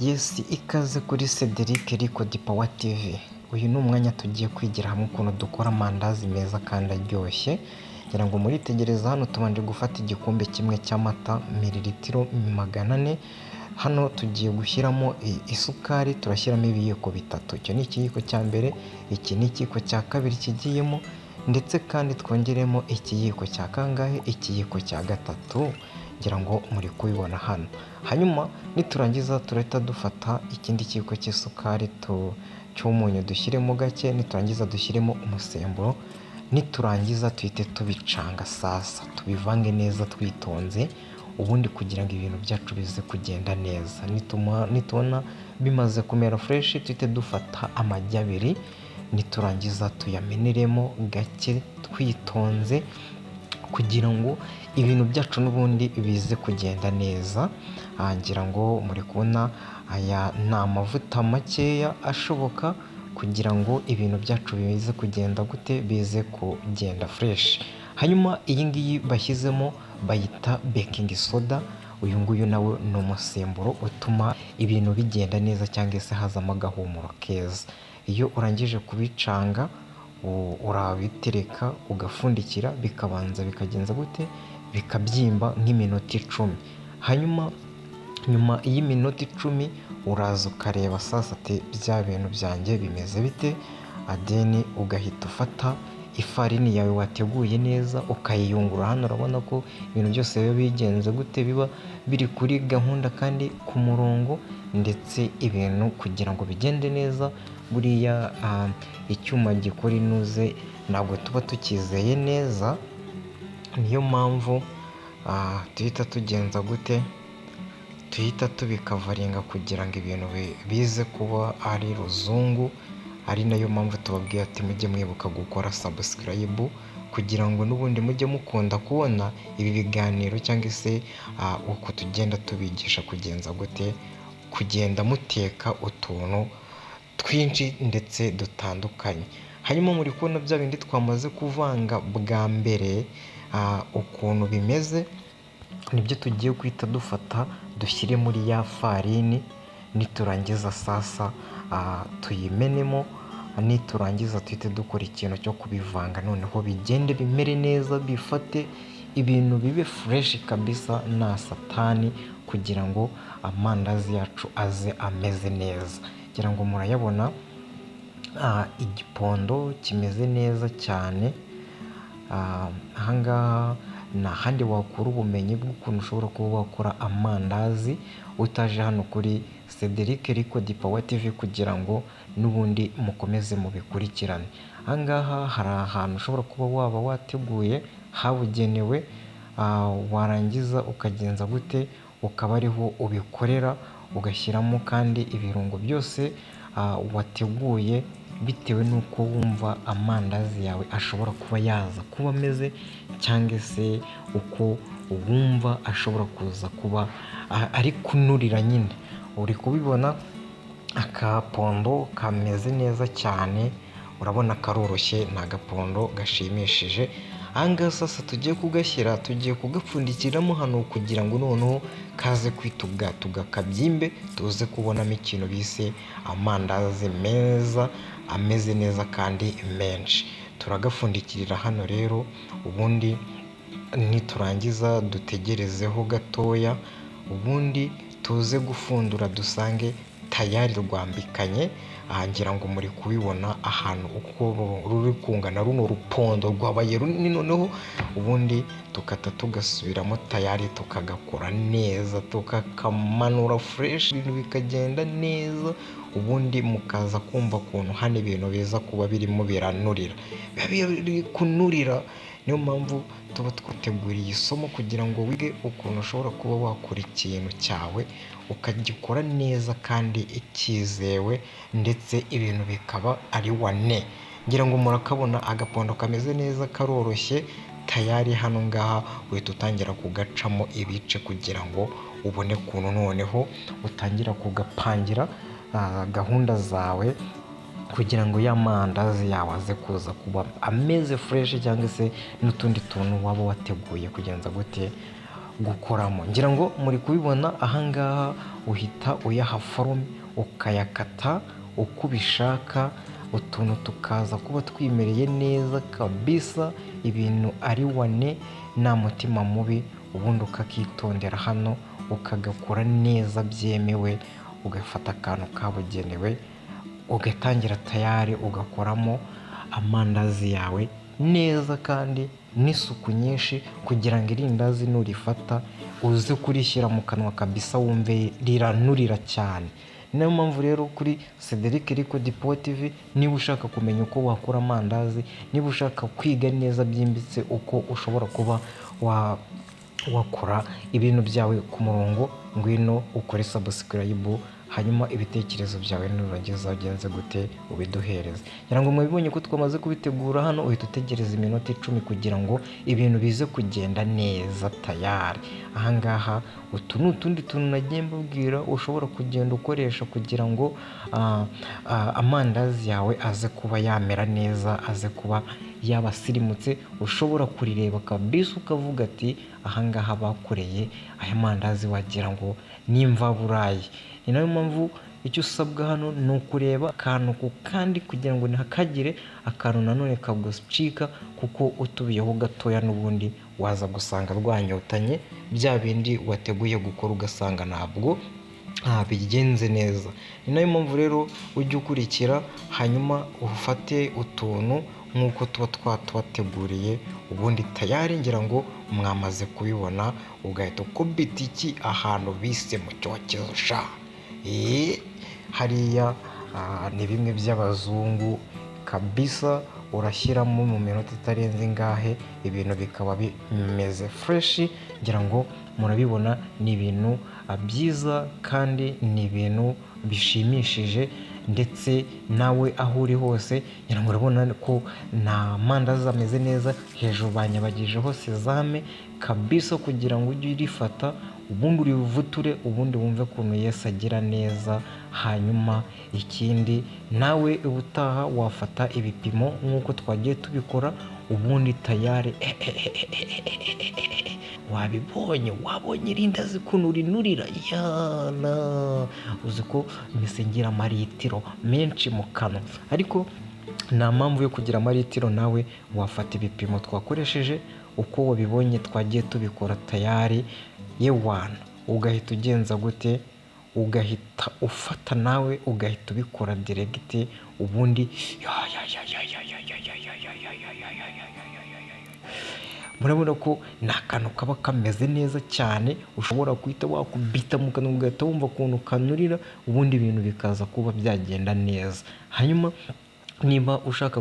Yes, ikaze kuri Cedric Record Power TV. Uyu ni umwanya tugiye kwigira hamwe ukuntu dukora amandazi meza kandi aryoshye. Ngira ngo muritegereza hano tubanje gufata igikombe kimwe cy'amata mililitiro 400. Hano tugiye gushyiramo isukari, turashyiramo ibiyiko bitatu. Icyo ni ikiyiko cya mbere, iki ni ikiyiko cya kabiri kigiyemo, ndetse kandi twongeremo ikiyiko cya kangahe, ikiyiko cya gatatu. Ngira ngo muri kubibona hano. Hanyuma niturangiza turahita dufata ikindi kiyiko cy'isukari cy'umunyu dushyiremo gake, niturangiza dushyiremo umusemburo, niturangiza tuhite tubicanga sasa, tubivange neza twitonze, ubundi kugira ngo ibintu byacu bize kugenda neza. Nitubona bimaze kumera fresh, tuhite dufata amagi abiri, niturangiza tuyameneremo gake twitonze kugira ngo ibintu byacu n'ubundi bize kugenda neza. Ngira ngo muri kubona aya ni amavuta makeya ashoboka kugira ngo ibintu byacu bize kugenda gute, bize kugenda fresh. Hanyuma iyi ngiyi bashyizemo bayita baking soda. Uyu nguyu nawe ni umusemburo utuma ibintu bigenda neza cyangwa se hazamo agahumuro keza. Iyo urangije kubicanga urabitereka ugafundikira bikabanza bikagenza gute, bikabyimba nk'iminota 10. Hanyuma nyuma y'iminota 10 uraza ukareba sasa ati bya bintu byanjye bimeze bite, adeni ugahita ufata ifarini yawe wateguye neza ukayiyungura. Hano urabona ko ibintu byose biba bigenze gute, biba biri kuri gahunda kandi ku murongo, ndetse ibintu kugira ngo bigende neza buriya icyuma gikora inuze ntabwo tuba tukizeye neza. Niyo mpamvu tuhita tugenza gute, tuhita tubikavaringa kugira ngo ibintu bize kuba ari ruzungu. Ari nayo mpamvu tubabwiye ati mujye mwibuka gukora subscribe kugira ngo n'ubundi mujye mukunda kubona ibi biganiro cyangwa se uko tugenda tubigisha kugenza gute, kugenda muteka utuntu twinshi ndetse dutandukanye. Hanyuma muri kubona bya bindi twamaze kuvanga bwa mbere ukuntu bimeze, nibyo tugiye guhita dufata dushyire muri ya farini. Niturangiza sasa tuyimenemo, niturangiza tuhite dukora ikintu cyo kubivanga, noneho bigende bimere neza, bifate ibintu bibe fresh kabisa na satani, kugira ngo amandazi yacu aze ameze neza. Kugira ngo murayabona igipondo kimeze neza cyane. Ahangaha ni ahandi wakura ubumenyi bw'ukuntu ushobora kuba wakora amandazi utaje hano kuri Cedric Record Power TV kugira ngo n'ubundi mukomeze mubikurikirane. Ahangaha hari ahantu ushobora kuba waba wateguye habugenewe, warangiza ukagenza gute, ukaba ariho ubikorera, ugashyiramo kandi ibirungo byose wateguye bitewe n'uko wumva amandazi yawe ashobora kuba yaza kuba ameze, cyangwa se uko wumva ashobora kuza kuba ari kunurira. Nyine uri kubibona akapondo kameze neza cyane, urabona karoroshye, ni agapondo gashimishije. Ahangaha sasa tugiye kugashyira, tugiye kugapfundikiramo hano kugira ngo noneho kaze kwitugatuga kabyimbe, tuze kubonamo ikintu bise amandazi meza ameze neza kandi menshi. Turagapfundikirira hano rero, ubundi niturangiza dutegerezeho gatoya, ubundi tuze gufundura dusange tayari rwambikanye. Ngira ngo muri kubibona ahantu uko ruri kungana, runo rupondo rwabaye runini, noneho ubundi tukata tugasubiramo tayari tukagakora neza, tukakamanura fresh, ibintu bikagenda neza. Ubundi mukaza kumva ukuntu hano ibintu biza kuba birimo biranurira, biri kunurira. Niyo mpamvu tuba twateguriye isomo kugira ngo wige ukuntu ushobora kuba wakora ikintu cyawe ukagikora neza kandi ikizewe, ndetse ibintu bikaba ari wane. Ngira ngo murakabona agapondo kameze neza, karoroshye tayari. Hano ngaha uhita utangira kugacamo ibice kugira ngo ubone ukuntu noneho utangira kugapangira gahunda zawe, kugira ngo ya mandazi yawe aze kuza kuba ameze fresh, cyangwa se n'utundi tuntu waba wateguye kugenza gute gukoramo. Ngira ngo muri kubibona ahangaha uhita uyaha forume ukayakata uko ubishaka, utuntu tukaza kuba twimereye neza kabisa, ibintu ari wane nta mutima mubi, ubundi ukakitondera hano ukagakora neza byemewe, ugafata akantu kabugenewe ugatangira tayari ugakoramo amandazi yawe neza kandi n'isuku nyinshi, kugira ngo irindazi nurifata uze kurishyira mu kanwa kabisa wumve riranurira cyane. Niyo mpamvu rero kuri Cedric Record Power TV, niba ushaka kumenya uko wakora amandazi, niba ushaka kwiga neza byimbitse uko ushobora kuba wakora ibintu byawe ku murongo, ngwino ukore subscribe, hanyuma ibitekerezo byawe nurangiza ugenze gute ubiduhereze. Ngira ngo mubibonye ko twamaze kubitegura hano, uhita utegereza iminota 10 kugira ngo ibintu bize kugenda neza tayari. Ahangaha utu ni utundi tuntu nagiye mbabwira ushobora kugenda ukoresha kugira ngo amandazi yawe aze kuba yamera neza, aze kuba yabasirimutse, ushobora kurireba kabisa ukavuga ati ahangaha bakoreye aya mandazi wagira ngo n'imvaburayi. Ni nayo mpamvu icyo usabwa hano ni ukureba akantu ku kandi kugira ngo ntihakagire akantu nanone kagucika, kuko utubiyeho gatoya n'ubundi waza gusanga rwanyotanye bya bindi wateguye gukora ugasanga ntabwo bigenze neza. Ni nayo mpamvu rero ujye ukurikira, hanyuma ufate utuntu nk'uko tuba twatubateguriye, ubundi tayari ngira ngo mwamaze kubibona, ugahita ukubita iki ahantu bise mu cyokezo sha. Hariya ni bimwe by'abazungu kabisa, urashyiramo mu minota itarenze ingahe, ibintu bikaba bimeze fresh. Ngira ngo murabibona ni ibintu byiza kandi ni ibintu bishimishije, ndetse nawe aho uri hose ngira ngo urabona ko nta mandazi ameze neza, hejuru banyabagijeho sezame kabisa kugira ngo ujye urifata ubundi urivuture, ubundi wumve ukuntu Yesu agira neza. Hanyuma ikindi nawe ubutaha wafata ibipimo nk'uko twagiye tubikora, ubundi tayari wabonye irindazi ukuntu rinurira yana, uzi ko ngira amaritiro menshi mu kanwa, ariko nta mpamvu yo kugira amaritiro. Nawe wafata ibipimo twakoresheje uko wabibonye twagiye tubikora tayari yewana, ugahita ugenza gute, ugahita ufata nawe ugahita ubikora diregite, ubundi murabona ko ni akantu kaba kameze neza cyane, ushobora guhita wakubita mu kanwa ugahita wumva ukuntu kanurira, ubundi ibintu bikaza kuba byagenda neza. Hanyuma niba ushaka